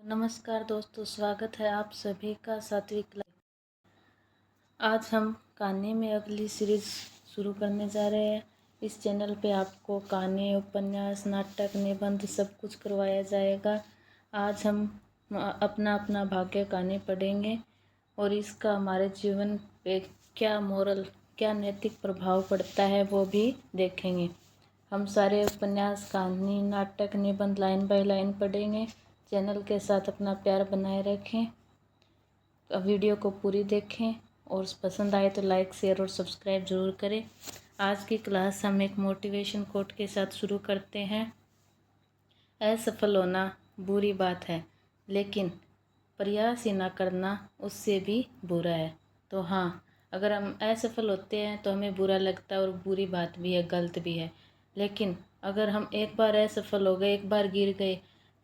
नमस्कार दोस्तों, स्वागत है आप सभी का सातवीं क्लास। आज हम कहानी में अगली सीरीज शुरू करने जा रहे हैं। इस चैनल पे आपको कहानी, उपन्यास, नाटक, निबंध सब कुछ करवाया जाएगा। आज हम अपना अपना भाग्य कहानी पढ़ेंगे और इसका हमारे जीवन पे क्या मोरल, क्या नैतिक प्रभाव पड़ता है वो भी देखेंगे। हम सारे उपन्यास, कहानी, नाटक, निबंध लाइन बाय लाइन पढ़ेंगे। चैनल के साथ अपना प्यार बनाए रखें, वीडियो को पूरी देखें और पसंद आए तो लाइक, शेयर और सब्सक्राइब जरूर करें। आज की क्लास हम एक मोटिवेशन कोट के साथ शुरू करते हैं। असफल होना बुरी बात है, लेकिन प्रयास ही ना करना उससे भी बुरा है। तो हाँ, अगर हम असफल होते हैं तो हमें बुरा लगता है और बुरी बात भी है, गलत भी है। लेकिन अगर हम एक बार असफल हो गए, एक बार गिर गए,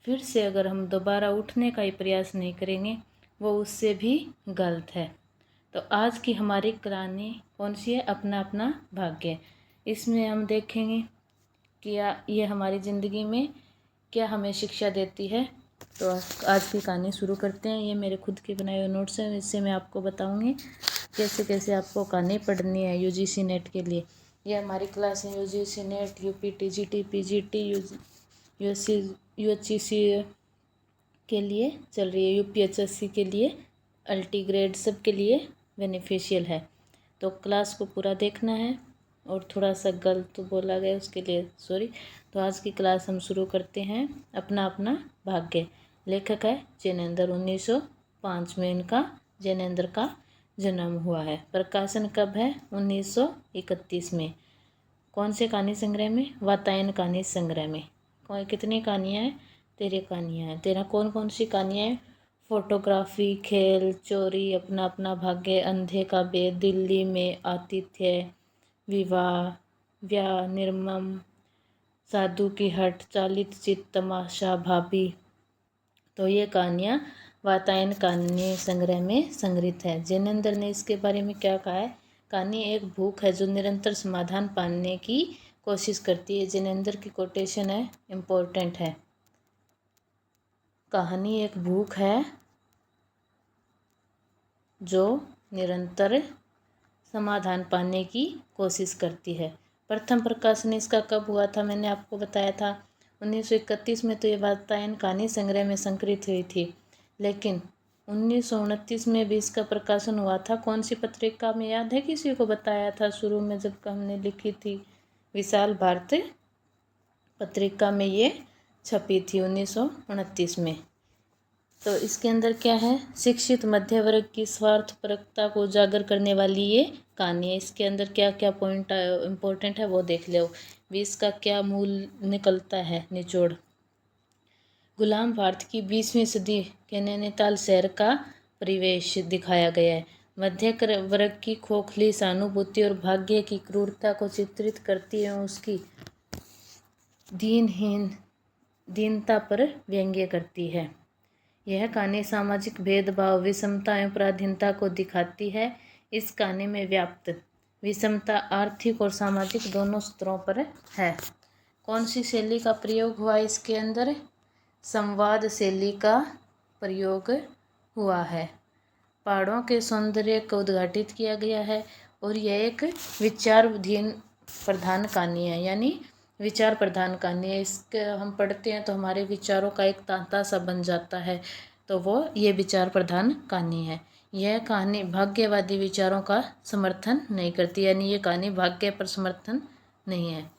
फिर से अगर हम दोबारा उठने का ही प्रयास नहीं करेंगे, वो उससे भी गलत है। तो आज की हमारी कहानी कौन सी है? अपना अपना भाग्य। इसमें हम देखेंगे कि ये हमारी ज़िंदगी में क्या हमें शिक्षा देती है। तो आज की कहानी शुरू करते हैं। ये मेरे खुद के बनाए हुए नोट्स हैं, इससे मैं आपको बताऊंगी कैसे कैसे आपको कहानी पढ़नी है यूजीसी नेट के लिए। ये हमारी क्लास है UGC NET, UP TGT, PGT, UHCC के लिए चल रही है, यूपीएचएससी के लिए, अल्टी ग्रेड सब के लिए बेनिफिशियल है। तो क्लास को पूरा देखना है और थोड़ा सा गलत बोला गया उसके लिए सॉरी। तो आज की क्लास हम शुरू करते हैं। अपना अपना भाग्य। लेखक है जैनेंद्र। 1905 में इनका जैनेंद्र का जन्म हुआ है। प्रकाशन कब है? 1931 में। कौन से कहानी संग्रह में? वातायन कहानी संग्रह में। कितनी कहानियाँ हैं? 13 कहानियाँ हैं। 13 कौन कौन सी कहानियाँ हैं? फोटोग्राफी, खेल, चोरी, अपना अपना भाग्य, अंधे का भेद, दिल्ली में आतिथ्य, विवाह, व्याह, निर्मम, साधु की हट, चालित चित, तमाशा, भाभी। तो ये कहानियाँ वातायन कहानी संग्रह में संग्रहित है। जैनेंद्र ने इसके बारे में क्या कहा है? कहानी एक भूख है जो निरंतर समाधान पाने की कोशिश करती है। जैनेंद्र की कोटेशन है, इम्पोर्टेंट है। कहानी एक भूख है जो निरंतर समाधान पाने की कोशिश करती है। प्रथम प्रकाशन इसका कब हुआ था? मैंने आपको बताया था 1931 में। तो ये वातायन कहानी संग्रह में संकलित हुई थी, लेकिन 1929 में भी इसका प्रकाशन हुआ था। कौन सी पत्रिका में, याद है किसी को? बताया था शुरू में जब हमने लिखी थी, विशाल भारत पत्रिका में ये छपी थी 1929 में। तो इसके अंदर क्या है? शिक्षित मध्य वर्ग की स्वार्थपरकता को उजागर करने वाली ये कहानी है। इसके अंदर क्या क्या पॉइंट इम्पोर्टेंट है वो देख लो। भी इसका क्या मूल निकलता है, निचोड़। गुलाम भारत की 20वीं सदी के नैनीताल शहर का परिवेश दिखाया गया है। मध्य वर्ग की खोखली सहानुभूति और भाग्य की क्रूरता को चित्रित करती है। उसकी दीनता पर व्यंग्य करती है। यह कहानी सामाजिक भेदभाव, विषमता एवं पराधीनता को दिखाती है। इस कहानी में व्याप्त विषमता आर्थिक और सामाजिक दोनों स्तरों पर है। कौन सी शैली का प्रयोग हुआ इसके अंदर? संवाद शैली का प्रयोग हुआ है। पहाड़ों के सौंदर्य को उद्घाटित किया गया है और यह एक विचार प्रधान कहानी है, यानी विचार प्रधान कहानी है। इसके हम पढ़ते हैं तो हमारे विचारों का एक तांता सा बन जाता है, तो वो ये विचार प्रधान कहानी है। यह कहानी भाग्यवादी विचारों का समर्थन नहीं करती, यानी ये कहानी भाग्य पर समर्थन नहीं है।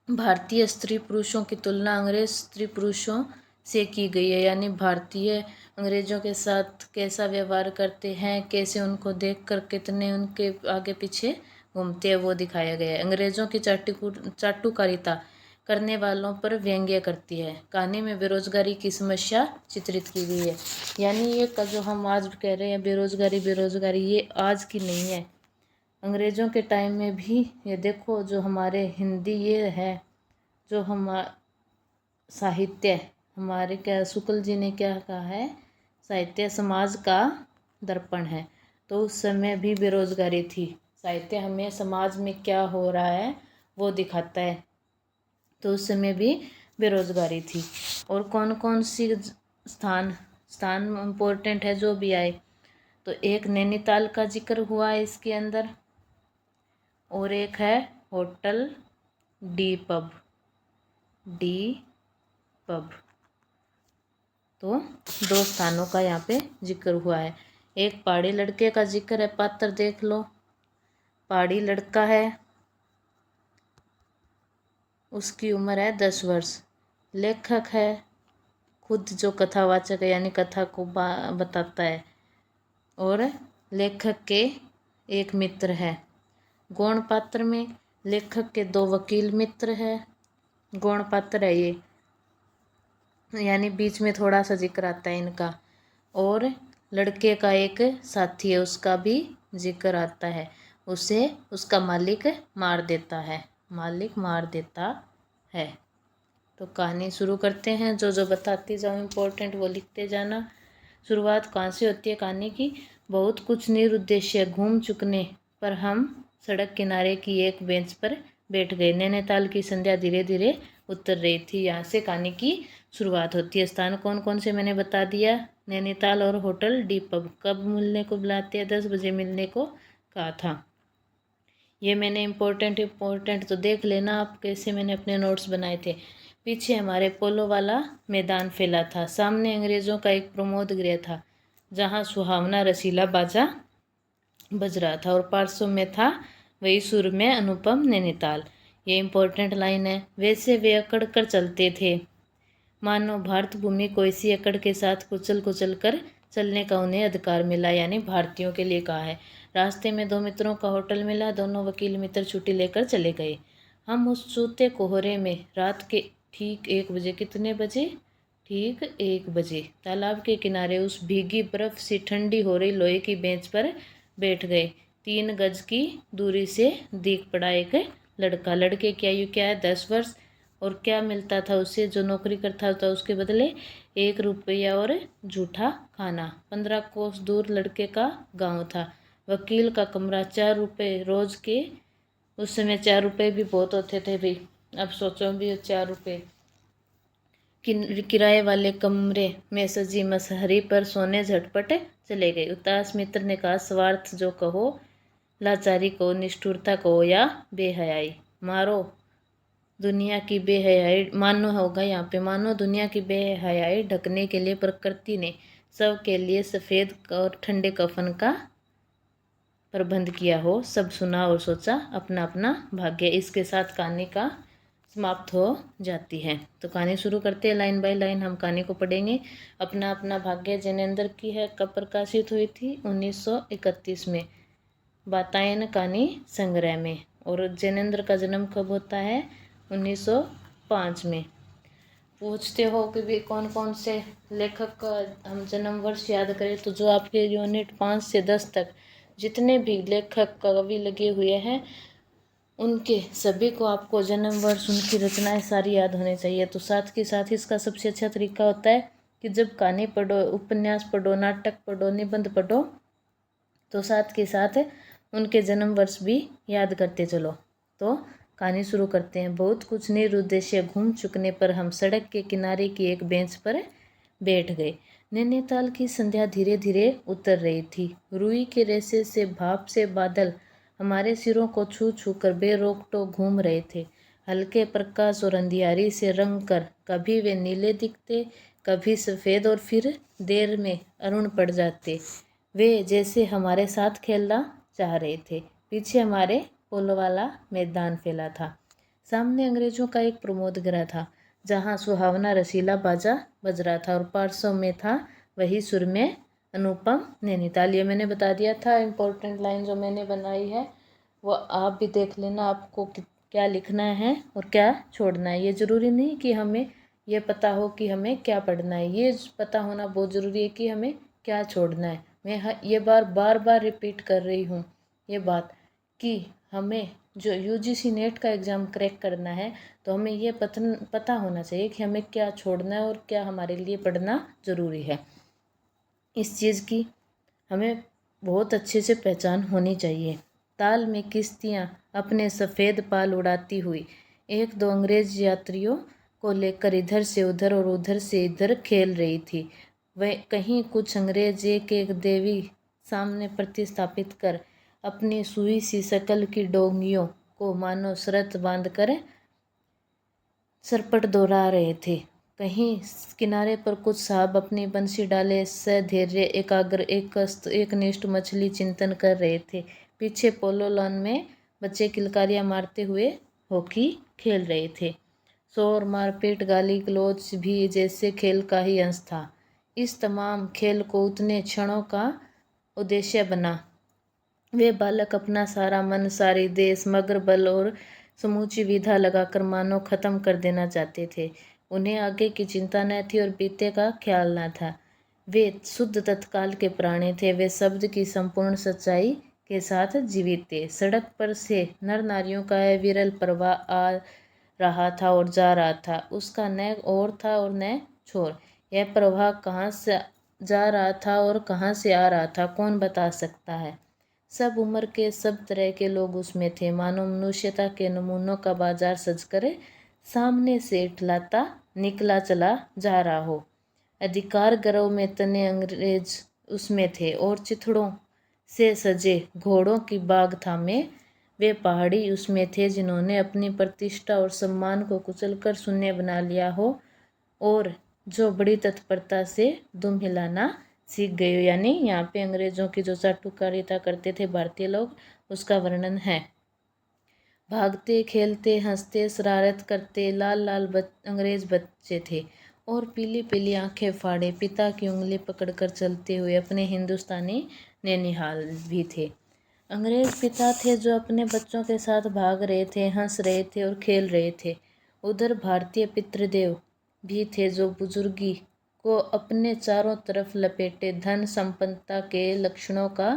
भारतीय स्त्री पुरुषों की तुलना अंग्रेज स्त्री पुरुषों से की गई है, यानी भारतीय अंग्रेजों के साथ कैसा व्यवहार करते हैं, कैसे उनको देखकर कितने उनके आगे पीछे घूमते हैं, वो दिखाया गया है। अंग्रेजों की चाटुकारिता करने वालों पर व्यंग्य करती है। कहानी में बेरोजगारी की समस्या चित्रित की गई है, यानी ये जो हम आज कह रहे हैं बेरोजगारी, ये आज की नहीं है। अंग्रेज़ों के टाइम में भी ये देखो, जो हमारे हिंदी ये है, जो हम साहित्य, हमारे क्या शुक्ल जी ने क्या कहा है, साहित्य समाज का दर्पण है। तो उस समय भी बेरोजगारी थी। साहित्य हमें समाज में क्या हो रहा है वो दिखाता है। तो उस समय भी बेरोजगारी थी। और कौन कौन सी स्थान स्थान इम्पोर्टेंट है जो भी आए। तो एक नैनीताल का जिक्र हुआ है इसके अंदर, और एक है होटल डी पब। तो दो स्थानों का यहाँ पे जिक्र हुआ है। एक पहाड़ी लड़के का जिक्र है, पात्र देख लो। पहाड़ी लड़का है, उसकी उम्र है 10 वर्ष। लेखक है खुद जो कथावाचक है, यानी कथा को बताता है, और लेखक के एक मित्र है। गौण पात्र में लेखक के 2 वकील मित्र है। गौण पात्र है ये, यानी बीच में थोड़ा सा जिक्र आता है इनका। और लड़के का एक साथी है, उसका भी जिक्र आता है। उसे उसका मालिक मार देता है। तो कहानी शुरू करते हैं। जो जो बताती जाऊँ इम्पोर्टेंट वो लिखते जाना। शुरुआत कहाँ से होती है कहानी की? बहुत कुछ निरुद्देश्य घूम चुकने पर हम सड़क किनारे की एक बेंच पर बैठ गए। नैनीताल की संध्या धीरे धीरे उतर रही थी। यहाँ से कहानी की शुरुआत होती है। स्थान कौन कौन से मैंने बता दिया, नैनीताल और होटल डी पब। कब मिलने को बुलाते हैं? 10 बजे मिलने को कहा था। ये मैंने इम्पोर्टेंट तो देख लेना आप, कैसे मैंने अपने नोट्स बनाए थे। पीछे हमारे पोलो वाला मैदान फैला था। सामने अंग्रेज़ों का एक प्रमोद गृह था, जहाँ सुहावना रसीला बाजा बज रहा था, और पार्श्व में था वही सुर में अनुपम नैनीताल। ये इम्पोर्टेंट लाइन है। वैसे वे अकड़ कर चलते थे, मानो भारत भूमि को इसी अकड़ के साथ कुचल कर चलने का उन्हें अधिकार मिला, यानी भारतीयों के लिए कहा है। रास्ते में 2 मित्रों का होटल मिला। दोनों वकील मित्र छुट्टी लेकर चले गए। हम उस सूते कोहरे में रात के ठीक 1 बजे, कितने बजे? ठीक 1 बजे, तालाब के किनारे उस भीगी बर्फ सी ठंडी हो रही लोहे की बेंच पर बैठ गए। 3 गज की दूरी से दिख पड़ा एक लड़का। लड़के की आयु क्या है? 10 वर्ष। और क्या मिलता था उससे? जो नौकरी करता था उसके बदले 1 रुपया और जूठा खाना। 15 कोस दूर लड़के का गांव था। वकील का कमरा 4 रुपये रोज के। उस समय 4 रुपये भी बहुत होते थे भाई, अब सोचो भी 4 रुपये। किराए वाले कमरे में सजी मसहरी पर सोने झटपट चले गए। उदास मित्र ने कहा, स्वार्थ जो कहो, लाचारी को, निष्ठुरता को, या बेहयाई, मारो दुनिया की बेहयाई, मानो होगा यहाँ पे, मानो दुनिया की बेहयाई ढकने के लिए प्रकृति ने सब के लिए सफ़ेद और ठंडे कफन का प्रबंध किया हो। सब सुना और सोचा अपना अपना भाग्य। इसके साथ कहानी का समाप्त हो जाती है। तो कहानी शुरू करते हैं, लाइन बाय लाइन हम कहानी को पढ़ेंगे। अपना अपना भाग्य जैनेन्द्र की है। कब प्रकाशित हुई थी? 1931 में, वातायन कहानी संग्रह में। और जैनेन्द्र का जन्म कब होता है? 1905 में। पूछते हो कि भी कौन कौन से लेखक का हम जन्म वर्ष याद करें, तो जो आपके यूनिट 5 से 10 तक जितने भी लेखक कवि लगे हुए हैं, उनके सभी को आपको जन्म वर्ष, उनकी रचनाएं सारी याद होनी चाहिए। तो साथ के साथ इसका सबसे अच्छा तरीका होता है कि जब कहानी पढ़ो, उपन्यास पढ़ो, नाटक पढ़ो, निबंध पढ़ो, तो साथ के साथ उनके जन्म वर्ष भी याद करते चलो। तो कहानी शुरू करते हैं। बहुत कुछ निरुद्देश्य घूम चुकने पर हम सड़क के किनारे की एक बेंच पर बैठ गए। नैनीताल की संध्या धीरे धीरे उतर रही थी। रुई के रेशे से भाप से बादल हमारे सिरों को छू छू कर बेरोक टोक घूम रहे थे। हल्के प्रकाश और अंधियारी से रंग कर कभी वे नीले दिखते, कभी सफ़ेद, और फिर देर में अरुण पड़ जाते। वे जैसे हमारे साथ खेलना चाह रहे थे। पीछे हमारे पोलो वाला मैदान फैला था। सामने अंग्रेजों का एक प्रमोद गृह था, जहाँ सुहावना रसीला बाजा बज रहा था, और पार्श्व में था वही सुर में अनुपम नैनीताल। ये मैंने बता दिया था। इम्पोर्टेंट लाइन जो मैंने बनाई है वो आप भी देख लेना, आपको क्या लिखना है और क्या छोड़ना है। ये ज़रूरी नहीं कि हमें ये पता हो कि हमें क्या पढ़ना है, ये पता होना बहुत ज़रूरी है कि हमें क्या छोड़ना है। मैं ये बार बार रिपीट कर रही हूँ ये बात कि हमें जो यूजीसी नेट का एग्ज़ाम क्रैक करना है, तो हमें ये पता होना चाहिए कि हमें क्या छोड़ना है और क्या हमारे लिए पढ़ना ज़रूरी है। इस चीज़ की हमें बहुत अच्छे से पहचान होनी चाहिए। ताल में किश्तियाँ अपने सफ़ेद पाल उड़ाती हुई 1-2 अंग्रेज यात्रियों को लेकर इधर से उधर और उधर से इधर खेल रही थी। वह कहीं कुछ अंग्रेज एक देवी सामने प्रतिस्थापित कर अपनी सुई सी शकल की डोंगियों को मानो शर्त बांधकर सरपट दोहरा रहे थे। कहीं किनारे पर कुछ साहब अपनी बंसी डाले सधैर्य एकाग्र एकनिष्ठ मछली चिंतन कर रहे थे। पीछे पोलो लॉन में बच्चे किलकारियां मारते हुए हॉकी खेल रहे थे। शोर मारपीट गाली गलौज भी जैसे खेल का ही अंश था। इस तमाम खेल को उतने क्षणों का उद्देश्य बना। वे बालक अपना सारा मन, सारी देह, समग्र बल और समूची विधा लगाकर मानो खत्म कर देना चाहते थे। उन्हें आगे की चिंता न थी और बीते का ख्याल न था। वे शुद्ध तत्काल के प्राणी थे। वे शब्द की संपूर्ण सच्चाई के साथ जीवित थे। सड़क पर से नर नारियों का विरल प्रवाह आ रहा था और जा रहा था। उसका न और था और न छोर। यह प्रवाह कहाँ से जा रहा था और कहाँ से आ रहा था, कौन बता सकता है। सब उम्र के, सब तरह के लोग उसमें थे। मानो मनुष्यता के नमूनों का बाजार सजकर सामने से इठलाता निकला चला जा रहा हो। अधिकार गर्व में तने अंग्रेज उसमें थे और चिथड़ों से सजे घोड़ों की बाग थामे वे पहाड़ी उसमें थे जिन्होंने अपनी प्रतिष्ठा और सम्मान को कुचलकर शून्य बना लिया हो और जो बड़ी तत्परता से दुम हिलाना सीख गए हो। यानी यहाँ पे अंग्रेजों की जो चाटुकारिता करते थे भारतीय लोग, उसका वर्णन है। भागते खेलते हंसते शरारत करते लाल लाल अंग्रेज बच्चे थे और पीली पीली आंखें फाड़े पिता की उंगली पकड़कर चलते हुए अपने हिंदुस्तानी नैनिहाल भी थे। अंग्रेज पिता थे जो अपने बच्चों के साथ भाग रहे थे, हंस रहे थे और खेल रहे थे। उधर भारतीय पितृदेव भी थे जो बुजुर्गी को अपने चारों तरफ लपेटे धन संपन्नता के लक्षणों का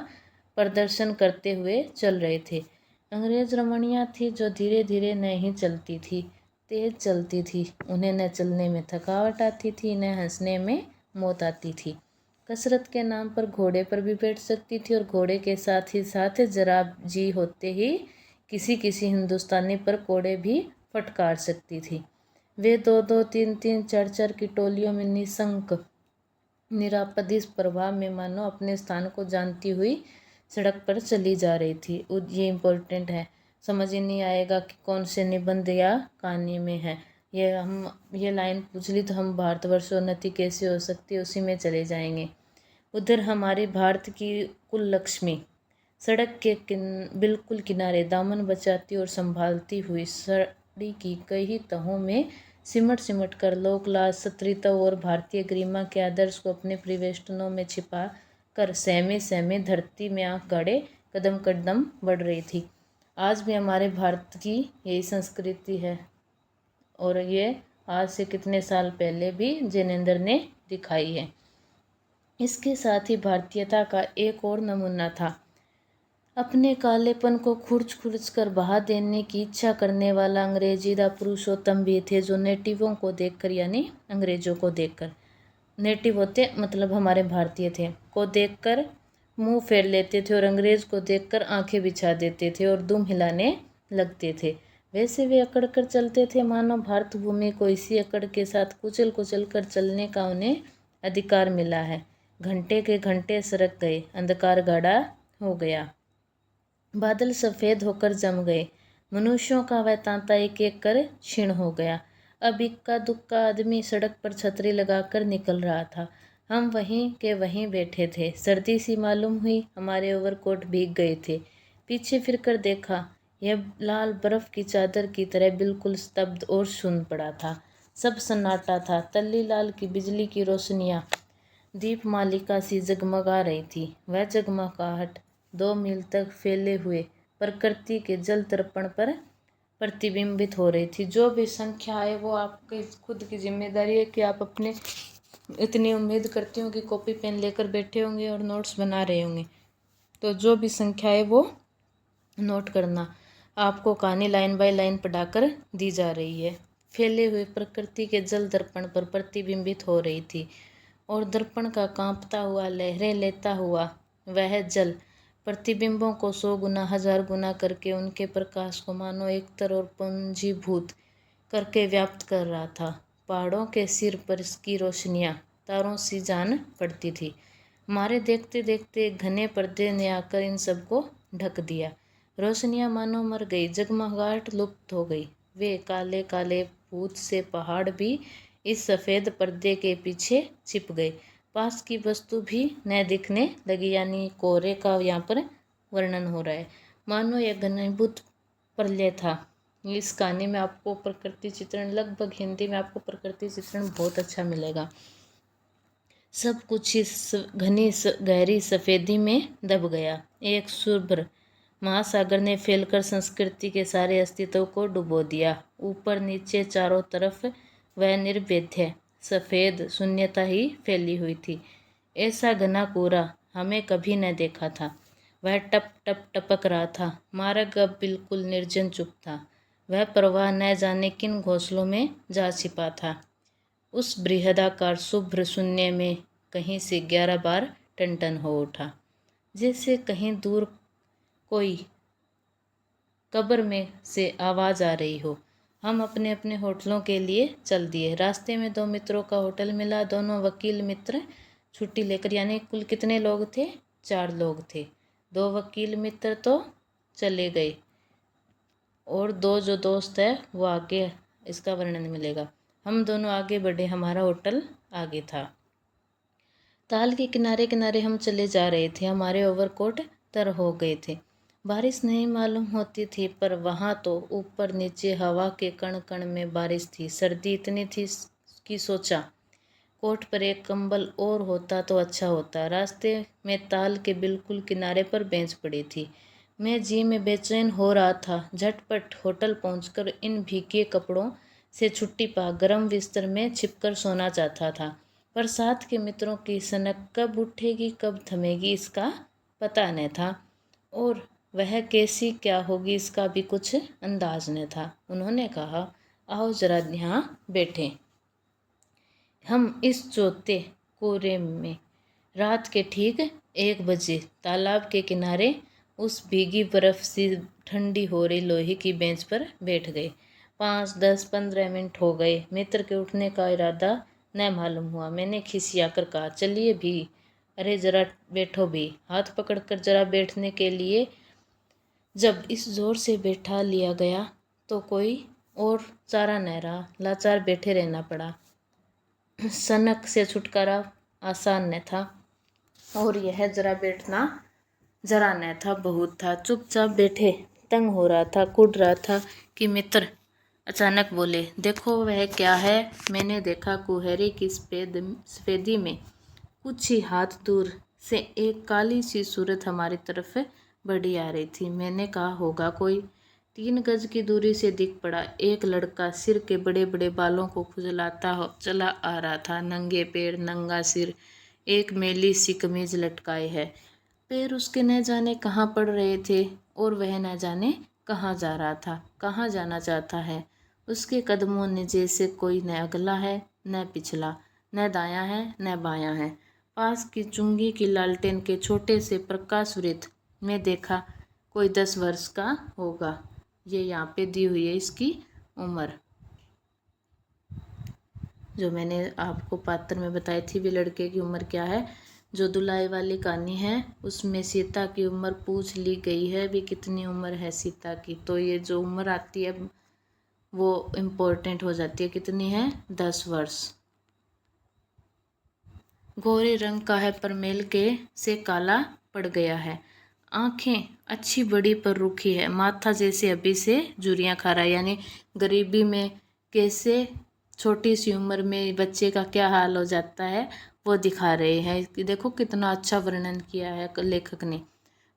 प्रदर्शन करते हुए चल रहे थे। अंग्रेज रमणियाँ थी जो धीरे धीरे नहीं चलती थी, तेज चलती थी। उन्हें न चलने में थकावट आती थी, न हंसने में मौत आती थी। कसरत के नाम पर घोड़े पर भी बैठ सकती थी और घोड़े के साथ ही साथ जरा जी होते ही किसी किसी हिंदुस्तानी पर कोड़े भी फटकार सकती थी। वे दो दो तीन तीन चार चार की टोलियों में निशंक निरापद इस प्रभाव में मानो अपने स्थान को जानती हुई सड़क पर चली जा रही थी। ये इम्पोर्टेंट है, समझ ही नहीं आएगा कि कौन से निबंध या कहानी में है। ये लाइन पूछ ली तो हम भारतवर्षोन्नति कैसे हो सकती है उसी में चले जाएंगे। उधर हमारे भारत की कुल लक्ष्मी सड़क के बिल्कुल किनारे दामन बचाती और संभालती हुई सड़ी की कई तहों में सिमट सिमट कर लोकलाज, सत्रित्व और भारतीय गरिमा के आदर्श को अपने परिवेष्टनों में छिपा कर सहमे सहमे धरती में आंख गाड़े कदम कदम बढ़ रही थी। आज भी हमारे भारत की यही संस्कृति है और ये आज से कितने साल पहले भी जैनेंद्र ने दिखाई है। इसके साथ ही भारतीयता का एक और नमूना था। अपने कालेपन को खुर्च खुर्च कर बहा देने की इच्छा करने वाला अंग्रेजी दा पुरुषोत्तम भी थे जो नेटिवों को देखकर, यानी अंग्रेजों को देखकर, नेटिव होते मतलब हमारे भारतीय थे, को देखकर मुंह फेर लेते थे और अंग्रेज को देखकर आंखें बिछा देते थे और दुम हिलाने लगते थे। वैसे वे अकड़ कर चलते थे मानो भारत भूमि को इसी अकड़ के साथ कुचल कुचल कर चलने का उन्हें अधिकार मिला है। घंटे के घंटे सरक गए, अंधकार गाढ़ा हो गया, बादल सफ़ेद होकर जम गए, मनुष्यों का वह तांता एक एक कर क्षीण हो गया। अब इक्का दुक्का आदमी सड़क पर छतरी लगाकर निकल रहा था। हम वहीं के वहीं बैठे थे। सर्दी सी मालूम हुई, हमारे ओवरकोट भीग गए थे। पीछे फिरकर देखा, यह लाल बर्फ की चादर की तरह बिल्कुल स्तब्ध और शून्य पड़ा था। सब सन्नाटा था। तल्ली लाल की बिजली की रोशनियाँ दीप मालिका सी जगमगा रही थी। वह जगमगाहट 2 मील तक फैले हुए प्रकृति के जल दर्पण पर प्रतिबिंबित हो रही थी। जो भी संख्या है वो आपकी खुद की जिम्मेदारी है कि आप अपने, इतनी उम्मीद करती हूँ कि कॉपी पेन लेकर बैठे होंगे और नोट्स बना रहे होंगे, तो जो भी संख्या है वो नोट करना। आपको कहानी लाइन बाय लाइन पढ़ाकर दी जा रही है। फैले हुए प्रकृति के जल दर्पण पर प्रतिबिंबित हो रही थी और दर्पण का कांपता हुआ, लहरें लेता हुआ वह जल प्रतिबिंबों को 100 गुना 1000 गुना करके उनके प्रकाश को मानो एकतर और पूंजीभूत करके व्याप्त कर रहा था। पहाड़ों के सिर पर इसकी रोशनियाँ तारों सी जान पड़ती थी। हमारे देखते देखते एक घने पर्दे ने आकर इन सबको ढक दिया। रोशनियाँ मानो मर गई, जगमगाहट लुप्त हो गई। वे काले काले भूत से पहाड़ भी इस सफ़ेद पर्दे के पीछे छिप गए। पास की वस्तु भी न दिखने लगी, यानी कोहरे का यहाँ पर वर्णन हो रहा है। मानो यह घनीभूत प्रलय था। इस कहानी में आपको प्रकृति चित्रण, लगभग हिंदी में आपको प्रकृति चित्रण बहुत अच्छा मिलेगा। सब कुछ इस घनी गहरी सफ़ेदी में दब गया। एक शुभ्र महासागर ने फैलकर संस्कृति के सारे अस्तित्व को डुबो दिया। ऊपर नीचे चारों तरफ वह निर्भेद्य सफ़ेद शून्यता ही फैली हुई थी। ऐसा घना कोहरा हमें कभी न देखा था। वह टप टप टपक रहा था। मार्ग अब बिल्कुल निर्जन चुप था। वह प्रवाह न जाने किन घोंसलों में जा छिपा था। उस बृहदाकार शुभ्र शून्य में कहीं से 11 बार टन हो उठा, जैसे कहीं दूर कोई कब्र में से आवाज़ आ रही हो। हम अपने अपने होटलों के लिए चल दिए। रास्ते में 2 मित्रों का होटल मिला। दोनों वकील मित्र छुट्टी लेकर, यानी कुल कितने लोग थे? 4 लोग थे। 2 वकील मित्र तो चले गए और 2 जो दोस्त है वो आगे, इसका वर्णन मिलेगा। हम दोनों आगे बढ़े, हमारा होटल आगे था। ताल के किनारे किनारे हम चले जा रहे थे। हमारे ओवरकोट तर हो गए थे। बारिश नहीं मालूम होती थी, पर वहाँ तो ऊपर नीचे हवा के कण कण में बारिश थी। सर्दी इतनी थी कि सोचा कोट पर एक कंबल और होता तो अच्छा होता। रास्ते में ताल के बिल्कुल किनारे पर बेंच पड़ी थी। मैं जी में बेचैन हो रहा था। झटपट होटल पहुंचकर इन भीगे कपड़ों से छुट्टी पा गर्म बिस्तर में छिपकर सोना चाहता था, पर साथ के मित्रों की सनक कब उठेगी कब थमेगी इसका पता न था, और वह कैसी क्या होगी इसका भी कुछ अंदाज न था। उन्होंने कहा, आओ जरा यहाँ बैठें। हम इस चौथे कोहरे में रात के ठीक 1 बजे तालाब के किनारे उस भीगी बर्फ सी ठंडी हो रही लोहे की बेंच पर बैठ गए। 5, 10, 15 मिनट हो गए। मित्र के उठने का इरादा न मालूम हुआ। मैंने खिसियाकर कहा, चलिए भी, अरे जरा बैठो भी। हाथ पकड़कर जरा बैठने के लिए जब इस जोर से बैठा लिया गया तो कोई और चारा न रहा। लाचार बैठे रहना पड़ा। सनक से छुटकारा आसान न था, और यह जरा बैठना जरा न था, बहुत था। चुपचाप बैठे, तंग हो रहा था, कुढ़ रहा था कि मित्र अचानक बोले, देखो वह क्या है। मैंने देखा कुहरे की सफेदी में कुछ ही हाथ दूर से एक काली सी सूरत हमारी तरफ बढ़ी आ रही थी। मैंने कहा, होगा कोई। 3 गज की दूरी से दिख पड़ा एक लड़का। सिर के बड़े बड़े बालों को खुजलाता चला आ रहा था। नंगे पैर, नंगा सिर, एक मैली सी कमीज लटकाए है। पैर उसके न जाने कहाँ पड़ रहे थे, और वह न जाने कहाँ जा रहा था, कहाँ जाना चाहता है। उसके कदमों ने जैसे कोई न अगला है न पिछला, न दायां है न बायां है। पास की चुंगी की लालटेन के छोटे से प्रकाश वृत्त में देखा कोई 10 वर्ष का होगा। ये यहाँ पे दी हुई है इसकी उम्र, जो मैंने आपको पात्र में बताई थी भी लड़के की उम्र क्या है। जो दुलाई वाली कहानी है उसमें सीता की उम्र पूछ ली गई है, भी कितनी उम्र है सीता की, तो ये जो उम्र आती है वो इम्पोर्टेंट हो जाती है। कितनी है? 10 वर्ष। गोरे रंग का है पर मेल के से काला पड़ गया है। आंखें अच्छी बड़ी पर रूखी है। माथा जैसे अभी से झुर्रियाँ खा रहा है, यानी गरीबी में कैसे छोटी सी उम्र में बच्चे का क्या हाल हो जाता है वो दिखा रहे हैं। देखो कितना अच्छा वर्णन किया है लेखक ने।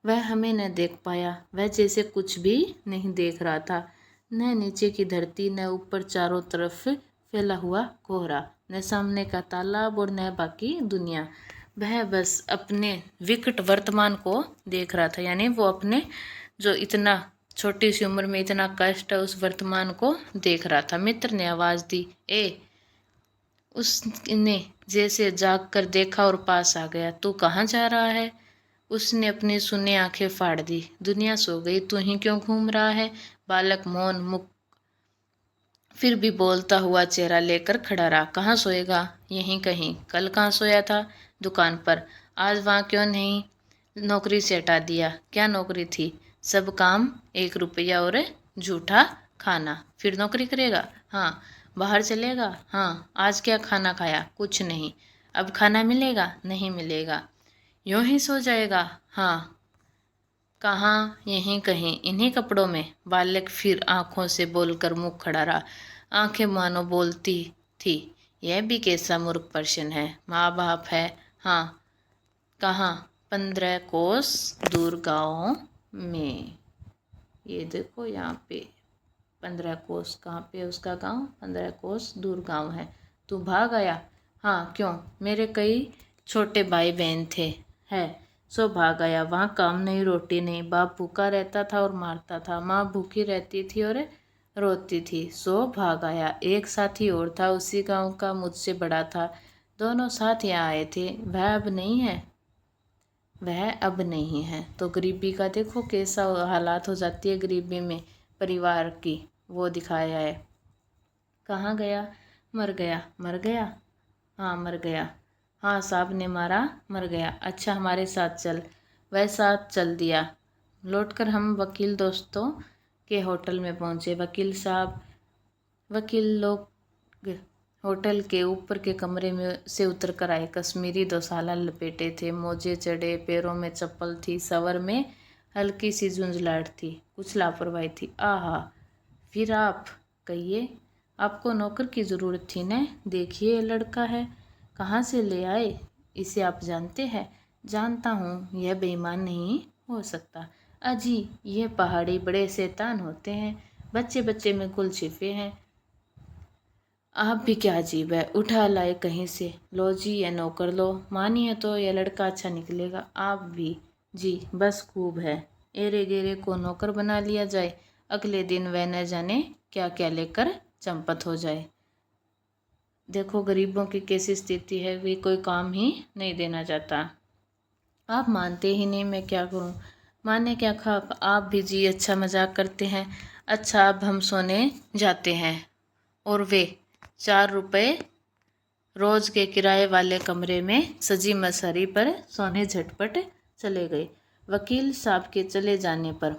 वह हमें न देख पाया। वह जैसे कुछ भी नहीं देख रहा था, न नीचे की धरती, न ऊपर चारों तरफ फैला हुआ कोहरा, न सामने का तालाब और न बाकी दुनिया। वह बस अपने विकट वर्तमान को देख रहा था, यानी वो अपने जो इतना छोटी सी उम्र में इतना कष्ट है उस वर्तमान को देख रहा था। मित्र ने आवाज़ दी, ए। उसने जैसे जाग कर देखा और पास आ गया। तू कहाँ जा रहा है? उसने अपनी सुनी आंखें फाड़ दी। दुनिया सो गई, तू ही क्यों घूम रहा है? बालक मौन मुख फिर भी बोलता हुआ चेहरा लेकर खड़ा रहा। कहाँ सोएगा? यहीं कहीं। कल कहाँ सोया था? दुकान पर। आज वहाँ क्यों नहीं? नौकरी से हटा दिया। क्या नौकरी थी? सब काम, 1 रुपया और झूठा खाना। फिर नौकरी करेगा? हाँ। बाहर चलेगा? हाँ। आज क्या खाना खाया? कुछ नहीं। अब खाना मिलेगा? नहीं मिलेगा। यूं ही सो जाएगा? हाँ। कहाँ? यहीं कहीं, इन्हीं कपड़ों में। बालक फिर आंखों से बोलकर मुंह खड़ा रहा। आंखें मानो बोलती थी, यह भी कैसा मूर्ख प्रश्न है। माँ बाप है? हाँ। कहाँ? 15 कोस दूर गाँव में। ये देखो यहाँ पे 15 कोस, कहाँ पे उसका गांव? 15 कोस दूर गांव है। तू भाग आया? हाँ। क्यों? मेरे कई छोटे भाई बहन थे। है सो भाग आया। वहाँ काम नहीं, रोटी नहीं। बाप भूखा रहता था और मारता था। माँ भूखी रहती थी और रोती थी, सो भाग आया। एक साथी और था, उसी गांव का, मुझसे बड़ा था। दोनों साथ यहाँ आए थे। वह अब नहीं है। तो गरीबी का देखो कैसा हालात हो जाती है गरीबी में परिवार की, वो दिखाया है। कहाँ गया? मर गया। मर गया? हाँ मर गया। हाँ साहब ने मारा, मर गया। अच्छा हमारे साथ चल। वह साथ चल दिया। लौटकर हम वकील दोस्तों के होटल में पहुँचे। वकील लोग होटल के ऊपर के कमरे में से उतर कर आए। कश्मीरी 2 साला लपेटे थे, मोजे चढ़े, पैरों में चप्पल थी, सवर में हल्की सी झुंझलाहट थी, कुछ लापरवाही थी। आहा। फिर आप कहिए। आपको नौकर की ज़रूरत थी न? देखिए ये लड़का है। कहाँ से ले आए? इसे आप जानते हैं? जानता हूँ, यह बेईमान नहीं हो सकता। अजी ये पहाड़ी बड़े शैतान होते हैं, बच्चे बच्चे में कुल छिपे हैं। आप भी क्या अजीब है, उठा लाए कहीं से। लो जी ये नौकर लो, मानिए तो यह लड़का अच्छा निकलेगा। आप भी जी बस खूब है। एरे गेरे को नौकर बना लिया जाए, अगले दिन वह न जाने क्या क्या लेकर चंपत हो जाए। देखो गरीबों की कैसी स्थिति है, वे कोई काम ही नहीं देना चाहता। आप मानते ही नहीं, मैं क्या करूं? माने क्या खाक, आप भी जी अच्छा मजाक करते हैं। अच्छा अब हम सोने जाते हैं। और वे 4 रुपए रोज के किराए वाले कमरे में सजी मसहरी पर सोने झटपट चले गए। वकील साहब के चले जाने पर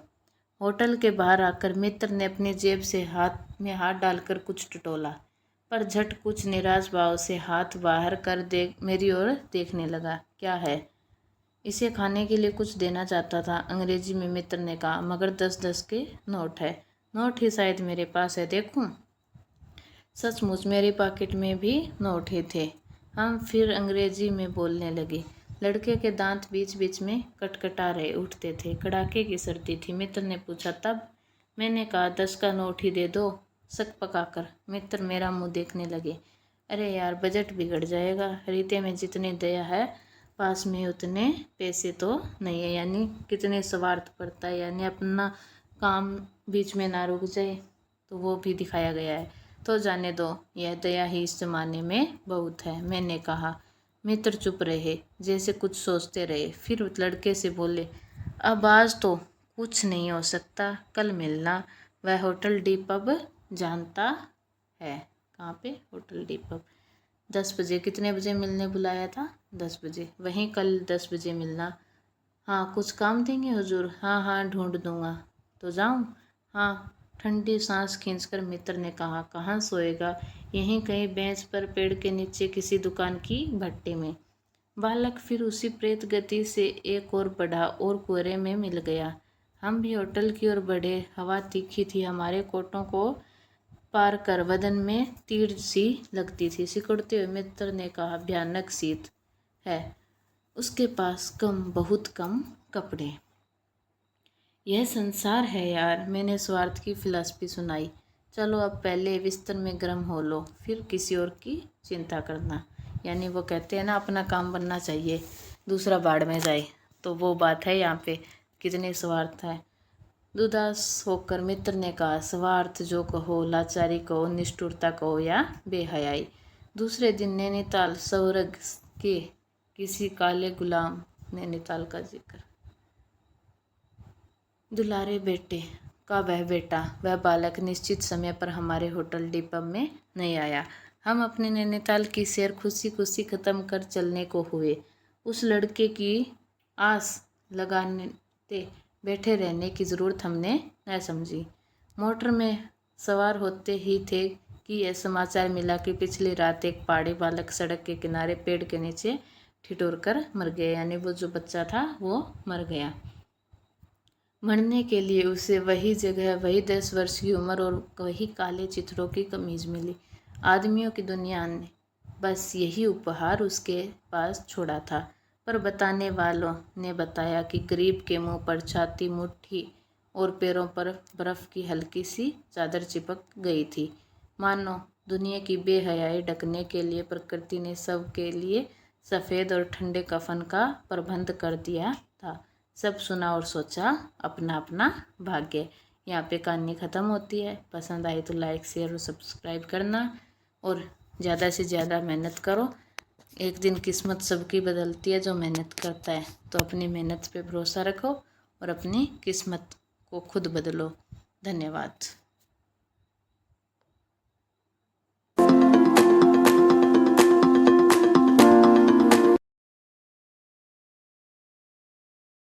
होटल के बाहर आकर मित्र ने अपनी जेब से हाथ में हाथ डालकर कुछ टटोला, पर झट कुछ निराश भाव से हाथ बाहर कर मेरी ओर देखने लगा। क्या है? इसे खाने के लिए कुछ देना चाहता था। अंग्रेजी में मित्र ने कहा, मगर 10-10 के नोट है। नोट ही शायद मेरे पास है, देखूं? सचमुच मेरी पॉकेट में भी नोट ही थे। हम फिर अंग्रेजी में बोलने लगे। लड़के के दांत बीच बीच में कटकटा रहे उठते थे। कड़ाके की सर्दी थी। मित्र ने पूछा तब? मैंने कहा 10 का नोट ही दे दो, शक पकाकर। मित्र मेरा मुंह देखने लगे। अरे यार बजट बिगड़ जाएगा। रीते में जितनी दया है पास में उतने पैसे तो नहीं है। यानी कितने स्वार्थ पड़ता है, यानी अपना काम बीच में ना रुक जाए, तो वो भी दिखाया गया है। तो जाने दो, यह दया ही इस जमाने में बहुत है, मैंने कहा। मित्र चुप रहे, जैसे कुछ सोचते रहे। फिर लड़के से बोले, अब आज तो कुछ नहीं हो सकता, कल मिलना। वह होटल डी पब जानता है? कहाँ पे? Hotel D pub. 10 बजे। कितने बजे मिलने बुलाया था? 10 बजे। वहीं कल 10 बजे मिलना। हाँ कुछ काम देंगे हुजूर? हाँ हाँ ढूंढ दूंगा। तो जाऊं? हाँ। ठंडी सांस खींचकर मित्र ने कहा, कहाँ सोएगा? यहीं कहीं बेंच पर, पेड़ के नीचे, किसी दुकान की भट्टी में। बालक फिर उसी प्रेत गति से एक और बढ़ा और कुएरे में मिल गया। हम भी होटल की ओर बढ़े। हवा तीखी थी, हमारे कोटों को पार कर बदन में तीर सी लगती थी। सिकुड़ते हुए मित्र ने कहा, भयानक शीत है, उसके पास कम, बहुत कम कपड़े। यह संसार है यार। मैंने स्वार्थ की फिलॉसफी सुनाई। चलो अब पहले बिस्तर में गर्म हो लो, फिर किसी और की चिंता करना। यानी वो कहते हैं ना, अपना काम बनना चाहिए, दूसरा बाढ़ में जाए। तो वो बात है यहाँ पे, कितने स्वार्थ है। उदास होकर मित्र ने कहा, स्वार्थ जो कहो, लाचारी कहो, निष्ठुरता कहो या बेहयाई। दूसरे दिन नैनीताल स्वर्ग के किसी काले गुलाम, नैनीताल का जिक्र। दुलारे बेटे का वह बेटा, वह बालक निश्चित समय पर हमारे होटल डिपम में नहीं आया। हम अपने नैनीताल की सैर खुशी खुशी ख़त्म कर चलने को हुए। उस लड़के की आस लगाते बैठे रहने की ज़रूरत हमने न समझी। मोटर में सवार होते ही थे कि यह समाचार मिला कि पिछली रात एक पहाड़ी बालक सड़क के किनारे पेड़ के नीचे ठिठुर कर मर गया। यानी वो जो बच्चा था वो मर गया। मरने के लिए उसे वही जगह, वही 10 वर्ष की उम्र और वही काले चित्रों की कमीज मिली। आदमियों की दुनिया ने बस यही उपहार उसके पास छोड़ा था। पर बताने वालों ने बताया कि गरीब के मुंह पर छाती, मुट्ठी और पैरों पर बर्फ की हल्की सी चादर चिपक गई थी। मानो दुनिया की बेहयाई ढकने के लिए प्रकृति ने सबके लिए सफ़ेद और ठंडे कफन का प्रबंध कर दिया था। सब सुना और सोचा अपना अपना भाग्य। यहाँ पे कहानी ख़त्म होती है। पसंद आई तो लाइक, शेयर और सब्सक्राइब करना और ज़्यादा से ज़्यादा मेहनत करो। एक दिन किस्मत सबकी बदलती है जो मेहनत करता है। तो अपनी मेहनत पे भरोसा रखो और अपनी किस्मत को खुद बदलो। धन्यवाद।